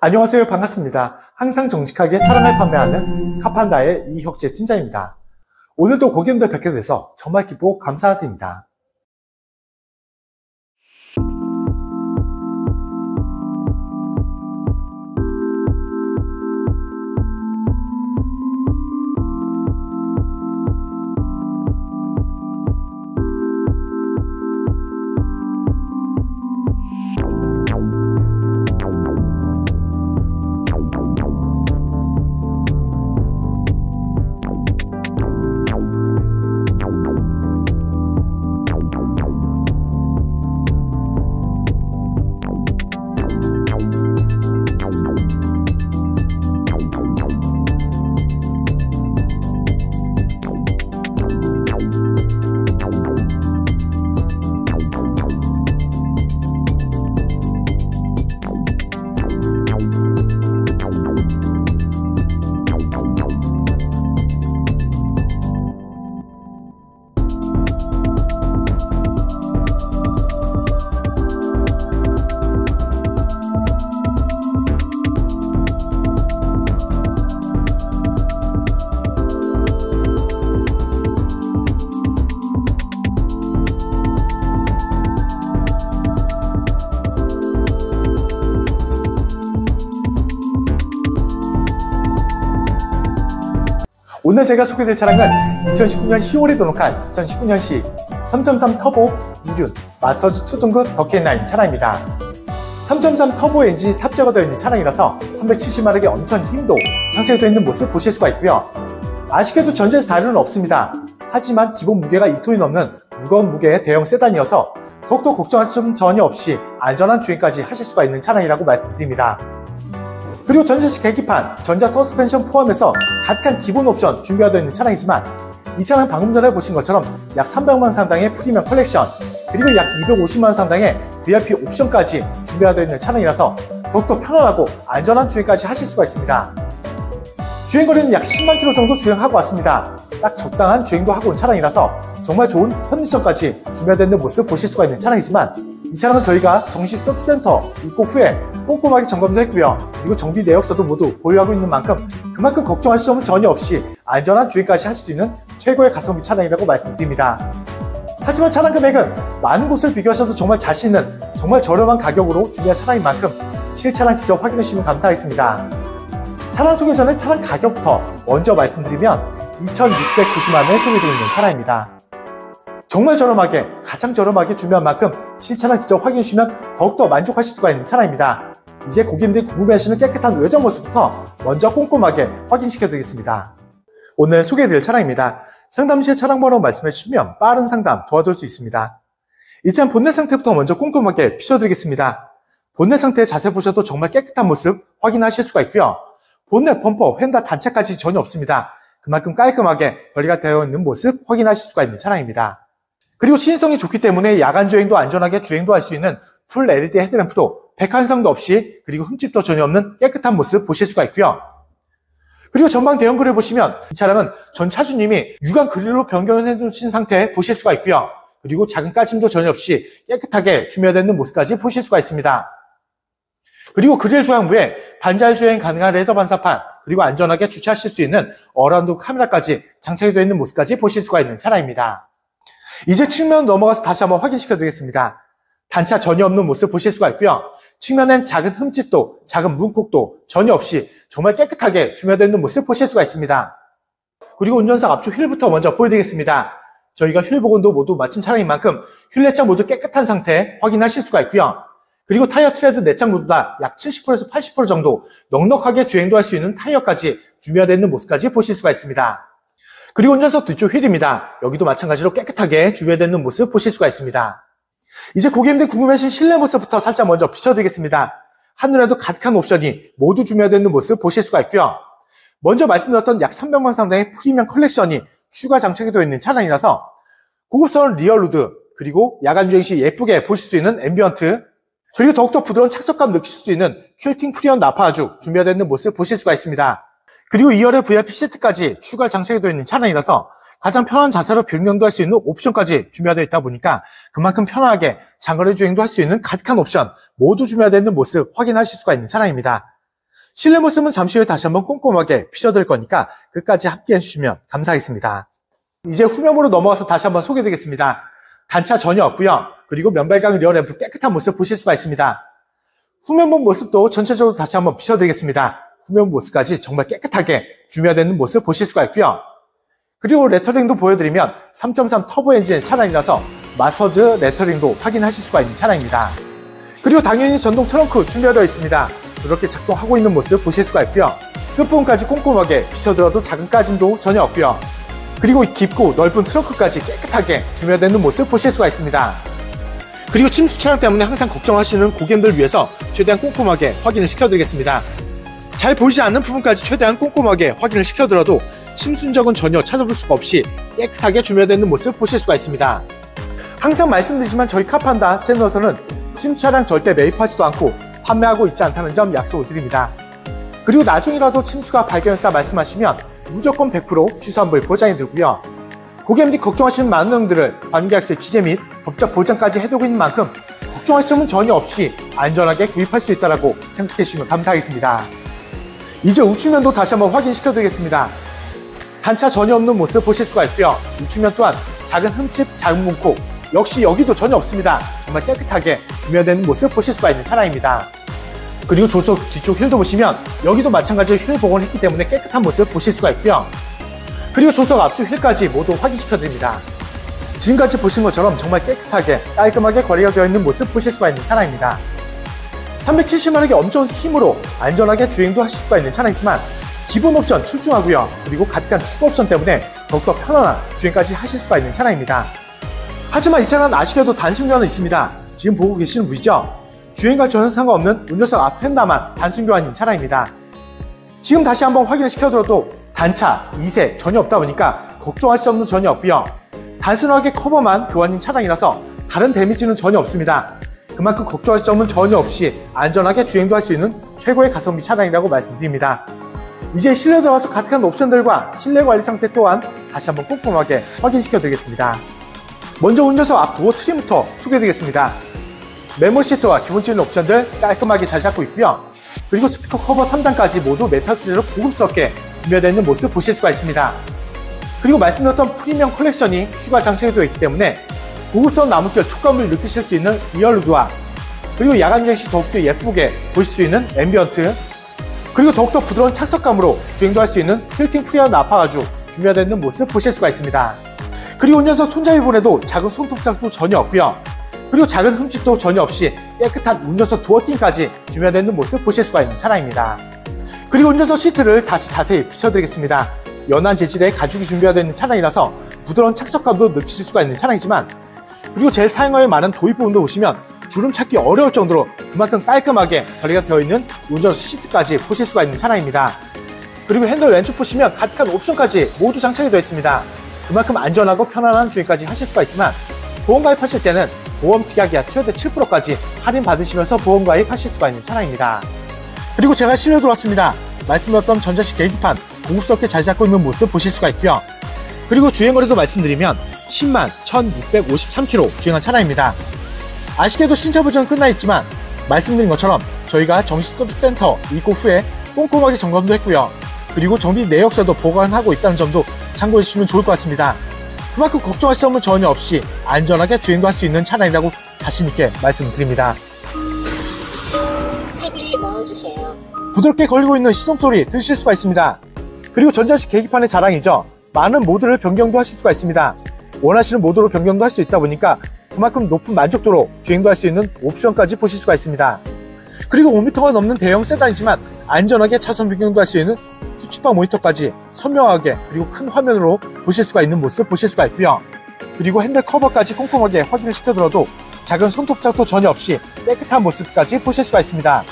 안녕하세요. 반갑습니다. 항상 정직하게 차량을 판매하는 카판다의 이혁재 팀장입니다. 오늘도 고객님들 뵙게 돼서 정말 기쁘고 감사드립니다. 오늘 제가 소개해드릴 차량은 2019년 10월에 등록한 2019년식 3.3 터보 이륜 마스터즈 2 등급 더켓9 차량입니다. 3.3 터보 엔진이 탑재가 되어 있는 차량이라서 370마력의 엄청 힘도 장착이 되어 있는 모습 보실 수가 있고요. 아쉽게도 전자에서 다루는 없습니다. 하지만 기본 무게가 2톤이 넘는 무거운 무게의 대형 세단이어서 더욱더 걱정하실 점 전혀 없이 안전한 주행까지 하실 수가 있는 차량이라고 말씀드립니다. 그리고 전자식 계기판, 전자 서스펜션 포함해서 가득한 기본 옵션 준비가 되어 있는 차량이지만 이 차량 방금 전에 보신 것처럼 약 300만 상당의 프리미엄 컬렉션 그리고 약 250만 상당의 VIP 옵션까지 준비가 되어 있는 차량이라서 더욱더 편안하고 안전한 주행까지 하실 수가 있습니다. 주행거리는 약 10만 km 정도 주행하고 왔습니다. 딱 적당한 주행도 하고 온 차량이라서 정말 좋은 컨디션까지 준비가 되어 있는 모습 보실 수가 있는 차량이지만 이 차량은 저희가 정식 서비스센터 입고 후에 꼼꼼하게 점검도 했고요. 그리고 정비 내역서도 모두 보유하고 있는 만큼 그만큼 걱정하실 점은 전혀 없이 안전한 주행까지 할 수 있는 최고의 가성비 차량이라고 말씀드립니다. 하지만 차량 금액은 많은 곳을 비교하셔도 정말 자신 있는 정말 저렴한 가격으로 준비한 차량인 만큼 실차량 직접 확인해 주시면 감사하겠습니다. 차량 소개 전에 차량 가격부터 먼저 말씀드리면 2,690만 원에 소개되어 있는 차량입니다. 정말 저렴하게, 가장 저렴하게 준비한 만큼 실차량 직접 확인해 주시면 더욱더 만족하실 수가 있는 차량입니다. 이제 고객님들이 궁금해하시는 깨끗한 외장 모습부터 먼저 꼼꼼하게 확인시켜 드리겠습니다. 오늘 소개해드릴 차량입니다. 상담 시에 차량 번호 말씀해 주시면 빠른 상담 도와드릴 수 있습니다. 이 차량 본넷 상태부터 먼저 꼼꼼하게 비춰드리겠습니다. 본넷 상태 자세히 보셔도 정말 깨끗한 모습 확인하실 수가 있고요. 본넷, 범퍼, 휀다 단차까지 전혀 없습니다. 그만큼 깔끔하게 관리가 되어 있는 모습 확인하실 수가 있는 차량입니다. 그리고 시인성이 좋기 때문에 야간 주행도 안전하게 주행도 할 수 있는 풀 LED 헤드램프도 백한성도 없이 그리고 흠집도 전혀 없는 깨끗한 모습 보실 수가 있고요. 그리고 전방 대형 그릴 보시면 이 차량은 전 차주님이 유광 그릴로 변경해 놓으신 상태 보실 수가 있고요. 그리고 작은 까짐도 전혀 없이 깨끗하게 준비되어 있는 모습까지 보실 수가 있습니다. 그리고 그릴 중앙부에 반자율 주행 가능한 레더 반사판 그리고 안전하게 주차하실 수 있는 어라운드 카메라까지 장착이 되어 있는 모습까지 보실 수가 있는 차량입니다. 이제 측면 넘어가서 다시 한번 확인시켜 드리겠습니다. 단차 전혀 없는 모습 보실 수가 있고요. 측면엔 작은 흠집도 작은 문콕도 전혀 없이 정말 깨끗하게 준비되어 있는 모습 보실 수가 있습니다. 그리고 운전석 앞쪽 휠부터 먼저 보여드리겠습니다. 저희가 휠 복원도 모두 마친 차량인 만큼 휠 내장 모두 깨끗한 상태 확인하실 수가 있고요. 그리고 타이어 트레드 내장 모두 다 약 70%에서 80% 정도 넉넉하게 주행도 할 수 있는 타이어까지 준비되어 있는 모습까지 보실 수가 있습니다. 그리고 운전석 뒤쪽 휠입니다. 여기도 마찬가지로 깨끗하게 준비되어 있는 모습 보실 수가 있습니다. 이제 고객님들 궁금해하신 실내 모습부터 살짝 먼저 비춰드리겠습니다. 한눈에도 가득한 옵션이 모두 준비되어 있는 모습 보실 수가 있고요. 먼저 말씀드렸던 약 300만 상당의 프리미엄 컬렉션이 추가 장착이 되어 있는 차량이라서 고급스러운 리어루드 그리고 야간 주행 시 예쁘게 보실 수 있는 앰비언트 그리고 더욱더 부드러운 착석감 느끼실 수 있는 퀼팅 프리온 나파아주 준비되어 있는 모습 보실 수가 있습니다. 그리고 2열의 VIP 시트까지 추가 장착이 되어 있는 차량이라서 가장 편한 자세로 변경도 할 수 있는 옵션까지 준비되어 있다 보니까 그만큼 편하게 장거리 주행도 할 수 있는 가득한 옵션 모두 준비되어 있는 모습 확인하실 수가 있는 차량입니다. 실내 모습은 잠시 후에 다시 한번 꼼꼼하게 비춰드릴 거니까 끝까지 함께 해주시면 감사하겠습니다. 이제 후면으로 넘어와서 다시 한번 소개드리겠습니다. 단차 전혀 없고요. 그리고 면발광 리어 램프 깨끗한 모습 보실 수가 있습니다. 후면부 모습도 전체적으로 다시 한번 비춰드리겠습니다. 후면 모습까지 정말 깨끗하게 준비되는 모습 보실 수가 있고요. 그리고 레터링도 보여드리면 3.3 터보 엔진의 차량이라서 마스터즈 레터링도 확인하실 수가 있는 차량입니다. 그리고 당연히 전동 트렁크 준비되어 있습니다. 이렇게 작동하고 있는 모습 보실 수가 있고요. 끝부분까지 꼼꼼하게 비춰들어도 작은 까짐도 전혀 없고요. 그리고 깊고 넓은 트렁크까지 깨끗하게 준비되는 모습 보실 수가 있습니다. 그리고 침수 차량 때문에 항상 걱정하시는 고객님들 위해서 최대한 꼼꼼하게 확인을 시켜드리겠습니다. 잘 보이지 않는 부분까지 최대한 꼼꼼하게 확인을 시켜드려도 침수 흔적은 전혀 찾아볼 수가 없이 깨끗하게 준비되는 모습 보실 수가 있습니다. 항상 말씀드리지만 저희 카판다 채널에서는 침수 차량 절대 매입하지도 않고 판매하고 있지 않다는 점 약속을 드립니다. 그리고 나중이라도 침수가 발견했다 말씀하시면 무조건 100% 취소환불 보장이 들고요. 고객님들이 걱정하시는 많은 내용들을 관계약서의 기재 및 법적 보장까지 해두고 있는 만큼 걱정하실 점은 전혀 없이 안전하게 구입할 수 있다고 생각해 주시면 감사하겠습니다. 이제 우측면도 다시 한번 확인시켜 드리겠습니다. 단차 전혀 없는 모습 보실 수가 있고요. 우측면 또한 작은 흠집, 작은 문콕 역시 여기도 전혀 없습니다. 정말 깨끗하게 준비되는 모습 보실 수가 있는 차량입니다. 그리고 조수석 뒤쪽 휠도 보시면 여기도 마찬가지로 휠 복원을 했기 때문에 깨끗한 모습 보실 수가 있고요. 그리고 조수석 앞쪽 휠까지 모두 확인시켜 드립니다. 지금까지 보신 것처럼 정말 깨끗하게 깔끔하게 거리가 되어 있는 모습 보실 수가 있는 차량입니다. 370마력의 엄청난 힘으로 안전하게 주행도 하실 수가 있는 차량이지만 기본 옵션 출중하고요. 그리고 가득한 추가 옵션 때문에 더욱더 편안한 주행까지 하실 수가 있는 차량입니다. 하지만 이 차량은 아쉽게도 단순교환은 있습니다. 지금 보고 계시는 분이죠? 주행과 전혀 상관없는 운전석 앞 펜다만 단순교환인 차량입니다. 지금 다시 한번 확인을 시켜드려도 단차, 이색 전혀 없다 보니까 걱정하실 점도 전혀 없고요. 단순하게 커버만 교환인 차량이라서 다른 데미지는 전혀 없습니다. 그만큼 걱정하실 점은 전혀 없이 안전하게 주행도 할 수 있는 최고의 가성비 차량이라고 말씀드립니다. 이제 실내 들어가서 가득한 옵션들과 실내 관리 상태 또한 다시 한번 꼼꼼하게 확인시켜 드리겠습니다. 먼저 운전석 앞 도어 트림부터 소개해드리겠습니다. 메모리 시트와 기본적인 옵션들 깔끔하게 잘 잡고 있고요. 그리고 스피커 커버 3단까지 모두 메탈 소재로 고급스럽게 준비되어 있는 모습 보실 수가 있습니다. 그리고 말씀드렸던 프리미엄 컬렉션이 추가 장착이 되어 있기 때문에 고급스러운 나무결 촉감을 느끼실 수 있는 리얼루드와 그리고 야간 주행 시 더욱더 예쁘게 보실 수 있는 앰비언트 그리고 더욱더 부드러운 착석감으로 주행도 할 수 있는 힐팅 프리미엄 나파가죽 준비되어 있는 모습 보실 수가 있습니다. 그리고 운전석 손잡이 부분에도 작은 손톱장도 전혀 없고요. 그리고 작은 흠집도 전혀 없이 깨끗한 운전석 도어팅까지 준비되어 있는 모습 보실 수가 있는 차량입니다. 그리고 운전석 시트를 다시 자세히 비춰드리겠습니다. 연한 재질의 가죽이 준비되어 있는 차량이라서 부드러운 착석감도 느끼실 수가 있는 차량이지만 그리고 제 사용하에 많은 도입 부분도 보시면 주름 찾기 어려울 정도로 그만큼 깔끔하게 관리가 되어 있는 운전석 시트까지 보실 수가 있는 차량입니다. 그리고 핸들 왼쪽 보시면 가득한 옵션까지 모두 장착이 되어 있습니다. 그만큼 안전하고 편안한 주행까지 하실 수가 있지만 보험 가입하실 때는 보험 특약이 약 최대 7%까지 할인 받으시면서 보험 가입하실 수가 있는 차량입니다. 그리고 제가 실내 들어왔습니다. 말씀드렸던 전자식 계기판 고급스럽게 잘 잡고 있는 모습 보실 수가 있고요. 그리고 주행거리도 말씀드리면 10만 1653km 주행한 차량입니다. 아쉽게도 신차 보증은 끝나 있지만 말씀드린 것처럼 저희가 정식 서비스 센터 입고 후에 꼼꼼하게 점검도 했고요. 그리고 정비 내역서도 보관하고 있다는 점도 참고해 주시면 좋을 것 같습니다. 그만큼 걱정하실 점은 전혀 없이 안전하게 주행도 할 수 있는 차량이라고 자신있게 말씀드립니다. 탭을 넣어주세요. 부드럽게 걸리고 있는 시동소리 들으실 수가 있습니다. 그리고 전자식 계기판의 자랑이죠. 많은 모드를 변경도 하실 수가 있습니다. 원하시는 모드로 변경도 할 수 있다 보니까 그만큼 높은 만족도로 주행도 할 수 있는 옵션까지 보실 수가 있습니다. 그리고 5m가 넘는 대형 세단이지만 안전하게 차선 변경도 할 수 있는 후측방 모니터까지 선명하게 그리고 큰 화면으로 보실 수가 있는 모습 보실 수가 있고요. 그리고 핸들 커버까지 꼼꼼하게 확인을 시켜들어도 작은 손톱작도 전혀 없이 깨끗한 모습까지 보실 수가 있습니다.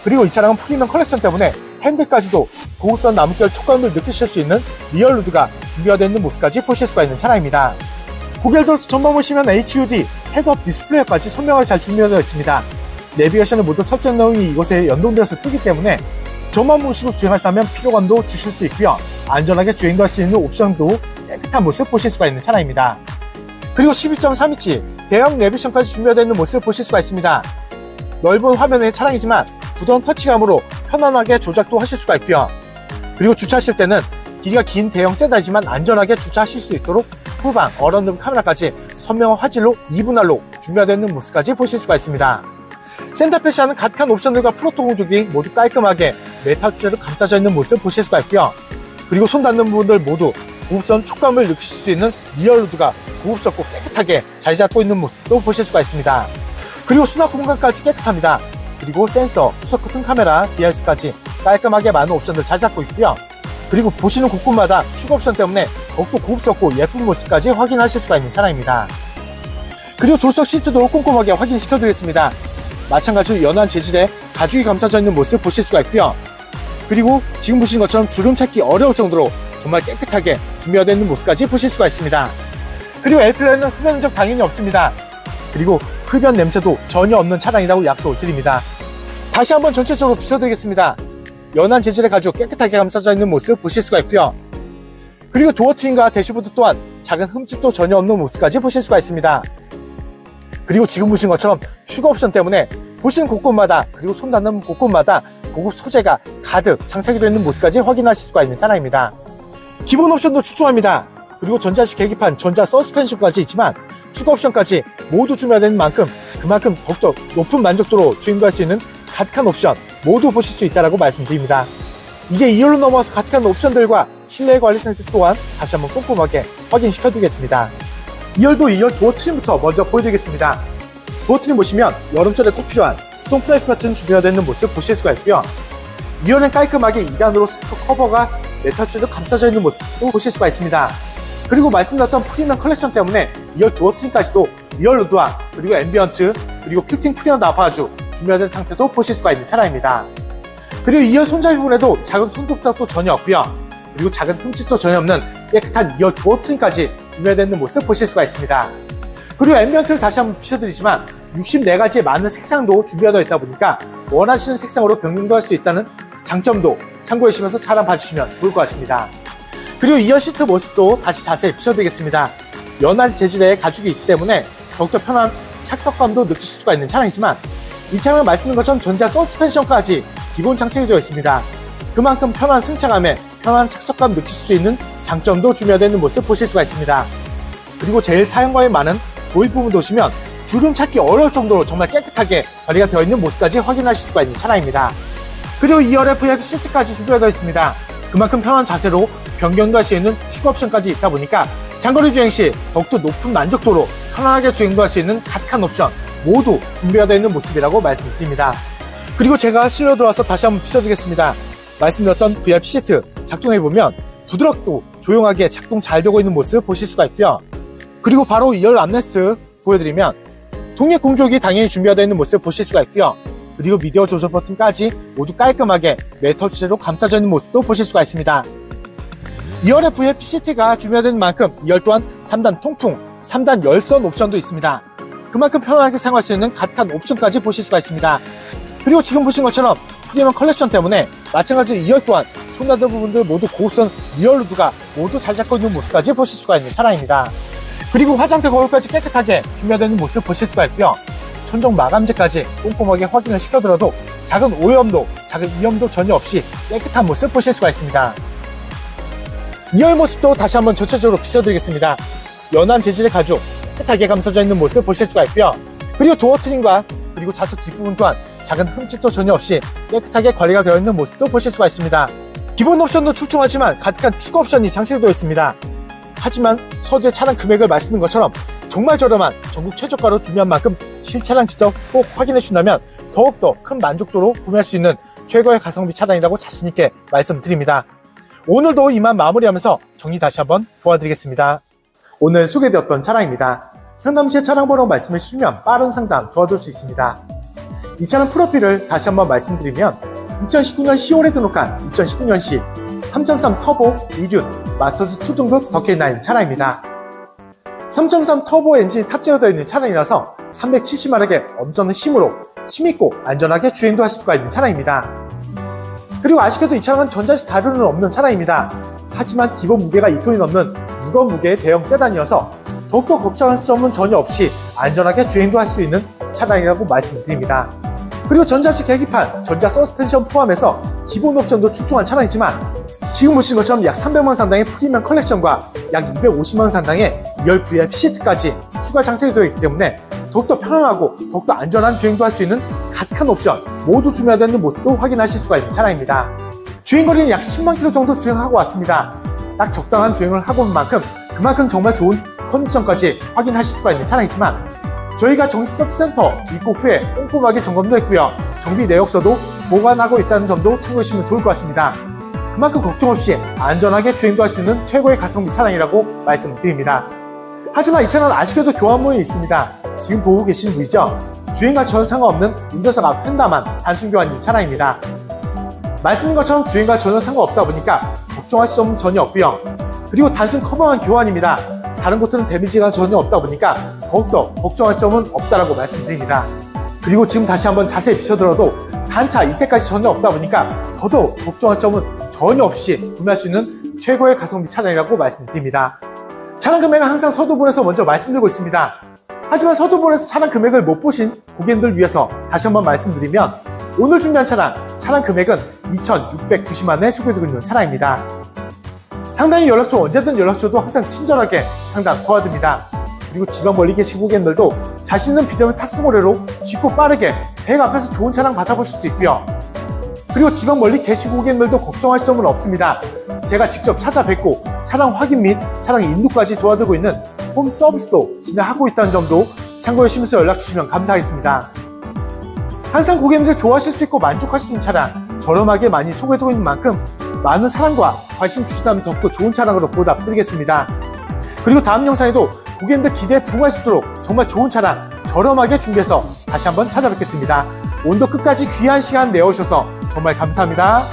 그리고 이 차량은 프리미엄 컬렉션 때문에 핸들까지도 고급스러운 나무결 촉감을 느끼실 수 있는 리얼루드가 준비가 되어 있는 모습까지 보실 수가 있는 차량입니다. 고개를 들어서 전방 보시면 HUD 헤드업 디스플레이까지 선명하게 잘 준비되어 있습니다. 내비게이션의 모든 설정 내용이 이곳에 연동되어서 뜨기 때문에 전방 보시고 주행하시다면 피로감도 주실 수 있고요. 안전하게 주행도 할 수 있는 옵션도 깨끗한 모습 보실 수가 있는 차량입니다. 그리고 12.3인치 대형 내비게이션까지 준비되어 있는 모습 보실 수가 있습니다. 넓은 화면의 차량이지만 부드러운 터치감으로 편안하게 조작도 하실 수가 있고요. 그리고 주차하실 때는 길이가 긴 대형 세단이지만 안전하게 주차하실 수 있도록 후방, 어라운드 카메라까지 선명한 화질로 2분할로 준비되어 있는 모습까지 보실 수가 있습니다. 센터패시아는 가득한 옵션들과 프로토 공조기 모두 깔끔하게 메탈 주제로 감싸져 있는 모습 보실 수가 있고요. 그리고 손 닿는 부분들 모두 고급스러운 촉감을 느끼실 수 있는 리얼우드가 고급스럽고 깨끗하게 자리 잡고 있는 모습도 보실 수가 있습니다. 그리고 수납 공간까지 깨끗합니다. 그리고 센서, 후석 커튼 카메라, DRS까지 깔끔하게 많은 옵션들 자리 잡고 있고요. 그리고 보시는 곳곳마다 추가 옵션 때문에 더욱더 고급스럽고 예쁜 모습까지 확인하실 수가 있는 차량입니다. 그리고 조수석 시트도 꼼꼼하게 확인시켜드리겠습니다. 마찬가지로 연한 재질의 가죽이 감싸져 있는 모습 보실 수가 있고요. 그리고 지금 보시는 것처럼 주름 찾기 어려울 정도로 정말 깨끗하게 준비되어 있는 모습까지 보실 수가 있습니다. 그리고 L필러에는 흡연 흔적 당연히 없습니다. 그리고 흡연 냄새도 전혀 없는 차량이라고 약속을 드립니다. 다시 한번 전체적으로 비춰드리겠습니다. 연한 재질의 가죽 깨끗하게 감싸져 있는 모습 보실 수가 있고요. 그리고 도어 트림과 대시보드 또한 작은 흠집도 전혀 없는 모습까지 보실 수가 있습니다. 그리고 지금 보신 것처럼 추가 옵션 때문에 보시는 곳곳마다 그리고 손 닿는 곳곳마다 고급 소재가 가득 장착이 되어 있는 모습까지 확인하실 수가 있는 차량입니다. 기본 옵션도 출중합니다. 그리고 전자식 계기판, 전자 서스펜션까지 있지만 추가 옵션까지 모두 준비되는 만큼 그만큼 더욱더 높은 만족도로 주행도 할 수 있는 가득한 옵션 모두 보실 수 있다고 말씀드립니다. 이제 2열로 넘어와서 가득한 옵션들과 실내 관리 상태 또한 다시 한번 꼼꼼하게 확인시켜드리겠습니다. 2열도 2열 도어 트림부터 먼저 보여드리겠습니다. 도어 트림 보시면 여름철에 꼭 필요한 수동 프라이프 같은 준비가 되어 있는 모습 보실 수가 있고요. 2열은 깔끔하게 2단으로 스피커 커버가 메탈 줄로 감싸져 있는 모습도 보실 수가 있습니다. 그리고 말씀드렸던 프리미엄 컬렉션 때문에 2열 도어 트림까지도 리얼 우드와 그리고 앰비언트 그리고 퀼팅 프리미엄 나파주 준비가 된 상태도 보실 수가 있는 차량입니다. 그리고 2열 손잡이 부분에도 작은 손톱작도 전혀 없고요. 그리고 작은 흠집도 전혀 없는 깨끗한 2열 도어 트림까지 준비가 되는 모습 보실 수가 있습니다. 그리고 앰비언트를 다시 한번 비춰드리지만 64가지의 많은 색상도 준비가 되어 있다 보니까 원하시는 색상으로 변경도 할 수 있다는 장점도 참고해 주시면서 차량 봐주시면 좋을 것 같습니다. 그리고 2열 시트 모습도 다시 자세히 비춰드리겠습니다. 연한 재질의 가죽이 있기 때문에 더욱더 편한 착석감도 느끼실 수가 있는 차량이지만 이 차량은 말씀드린 것처럼 전자 서스펜션까지 기본 장착이 되어 있습니다. 그만큼 편한 승차감에 편한 착석감 느끼실 수 있는 장점도 준비되어 있는 모습 보실 수가 있습니다. 그리고 제일 사용감이 많은 도입 부분 보시면 주름 찾기 어려울 정도로 정말 깨끗하게 관리가 되어 있는 모습까지 확인하실 수가 있는 차량입니다. 그리고 2열에 VIP 시트까지 준비가 되어 있습니다. 그만큼 편한 자세로 변경도 할 수 있는 추가 옵션까지 있다 보니까 장거리 주행 시 더욱더 높은 만족도로 편안하게 주행도 할 수 있는 가득한 옵션 모두 준비가 되어 있는 모습이라고 말씀드립니다. 그리고 제가 실내로 들어와서 다시 한번 비춰드리겠습니다. 말씀드렸던 VIP 시트 작동해보면 부드럽고 조용하게 작동 잘 되고 있는 모습 보실 수가 있고요. 그리고 바로 2열 암레스트 보여드리면 동력 공조기 당연히 준비가 되어 있는 모습 보실 수가 있고요. 그리고 미디어 조절 버튼까지 모두 깔끔하게 메탈 주제로 감싸져 있는 모습도 보실 수가 있습니다. 2열의 VIP 시트가 준비가 되는 만큼 2열 또한 3단 통풍, 3단 열선 옵션도 있습니다. 그만큼 편안하게 사용할 수 있는 가득한 옵션까지 보실 수가 있습니다. 그리고 지금 보신 것처럼 프리미엄 컬렉션 때문에 마찬가지로 2열 또한 손닿는 부분들 모두 고급선 리얼우드가 모두 잘 잡고 있는 모습까지 보실 수가 있는 차량입니다. 그리고 화장대 거울까지 깨끗하게 준비가 되는 모습 보실 수가 있고요. 천정 마감재까지 꼼꼼하게 확인을 시켜드려도 작은 오염도, 작은 이염도 전혀 없이 깨끗한 모습 보실 수가 있습니다. 2열 모습도 다시 한번 전체적으로 비춰드리겠습니다. 연한 재질의 가죽 깨끗하게 감싸져 있는 모습 보실 수가 있고요. 그리고 도어 트림과 그리고 좌석 뒷부분 또한 작은 흠집도 전혀 없이 깨끗하게 관리가 되어 있는 모습도 보실 수가 있습니다. 기본 옵션도 출중하지만 가득한 추가 옵션이 장착되어 있습니다. 하지만 서두에 차량 금액을 말씀드린 것처럼 정말 저렴한 전국 최저가로 준비한 만큼 실차량 직접 꼭 확인해 주신다면 더욱더 큰 만족도로 구매할 수 있는 최고의 가성비 차량이라고 자신있게 말씀드립니다. 오늘도 이만 마무리하면서 정리 다시 한번 도와드리겠습니다. 오늘 소개되었던 차량입니다. 상담 시에 차량 번호 말씀해 주시면 빠른 상담 도와드릴 수 있습니다. 이 차량 프로필을 다시 한번 말씀드리면 2019년 10월에 등록한 2019년식 3.3 터보 미륜 마스터즈 2 등급 더케인9 차량입니다. 3.3 터보 엔진이 탑재되어 있는 차량이라서 370마력의 엄청난 힘으로 힘있고 안전하게 주행도 하실 수가 있는 차량입니다. 그리고 아쉽게도 이 차량은 전자식 자료는 없는 차량입니다. 하지만 기본 무게가 2톤이 넘는 무거운 무게의 대형 세단이어서 더욱더 걱정할 점은 전혀 없이 안전하게 주행도 할 수 있는 차량이라고 말씀드립니다. 그리고 전자식 계기판, 전자 서스펜션 포함해서 기본 옵션도 출중한 차량이지만 지금 보시는 것처럼 약 300만원 상당의 프리미엄 컬렉션과 약 250만원 상당의 2열 VIP 시트까지 추가 장착이 되어 있기 때문에 더욱더 편안하고 더욱더 안전한 주행도 할 수 있는 가득한 옵션 모두 준비되어 있는 모습도 확인하실 수가 있는 차량입니다. 주행거리는 약 10만 킬로 정도 주행하고 왔습니다. 딱 적당한 주행을 하고 온 만큼 그만큼 정말 좋은 컨디션까지 확인하실 수가 있는 차량이지만 저희가 정식 서비스센터 입고 후에 꼼꼼하게 점검도 했고요. 정비 내역서도 보관하고 있다는 점도 참고해 주시면 좋을 것 같습니다. 그만큼 걱정 없이 안전하게 주행도 할 수 있는 최고의 가성비 차량이라고 말씀드립니다. 하지만 이 차량은 아쉽게도 교환문이 있습니다. 지금 보고 계시는 분이죠? 주행과 전혀 상관없는 운전석 앞 펜다만 단순 교환인 차량입니다. 말씀드린 것처럼 주행과 전혀 상관없다 보니까 걱정하실 점은 전혀 없고요. 그리고 단순 커버만 교환입니다. 다른 곳들은 데미지가 전혀 없다 보니까 더욱더 걱정할 점은 없다라고 말씀드립니다. 그리고 지금 다시 한번 자세히 비춰들어도 단차 이색까지 전혀 없다 보니까 더더욱 걱정할 점은 전혀 없이 구매할 수 있는 최고의 가성비 차량이라고 말씀드립니다. 차량 금액은 항상 서두본에서 먼저 말씀드리고 있습니다. 하지만 서두본에서 차량 금액을 못 보신 고객님들 위해서 다시 한번 말씀드리면 오늘 준비한 차량 금액은 2,690만원에 소개해드리고 있는 차량입니다. 상당히 연락처 언제든 연락처도 항상 친절하게 상담 도와드립니다. 그리고 지방 멀리 계신 고객님들도 자신 있는 비대면 탁송거래로 쉽고 빠르게 백 앞에서 좋은 차량 받아보실 수 있고요. 그리고 지방 멀리 계신 고객님들도 걱정하실 점은 없습니다. 제가 직접 찾아뵙고 차량 확인 및 차량 인도까지 도와드리고 있는 홈 서비스도 진행하고 있다는 점도 참고해 주시면서 연락 주시면 감사하겠습니다. 항상 고객님들 좋아하실 수 있고 만족하실 수 있는 차량 저렴하게 많이 소개해드리고 있는 만큼 많은 사랑과 관심 주시다면 더욱더 좋은 차량으로 보답드리겠습니다. 그리고 다음 영상에도 고객님들 기대에 부응할 수 있도록 정말 좋은 차량 저렴하게 준비해서 다시 한번 찾아뵙겠습니다. 오늘도 끝까지 귀한 시간 내어주셔서 정말 감사합니다.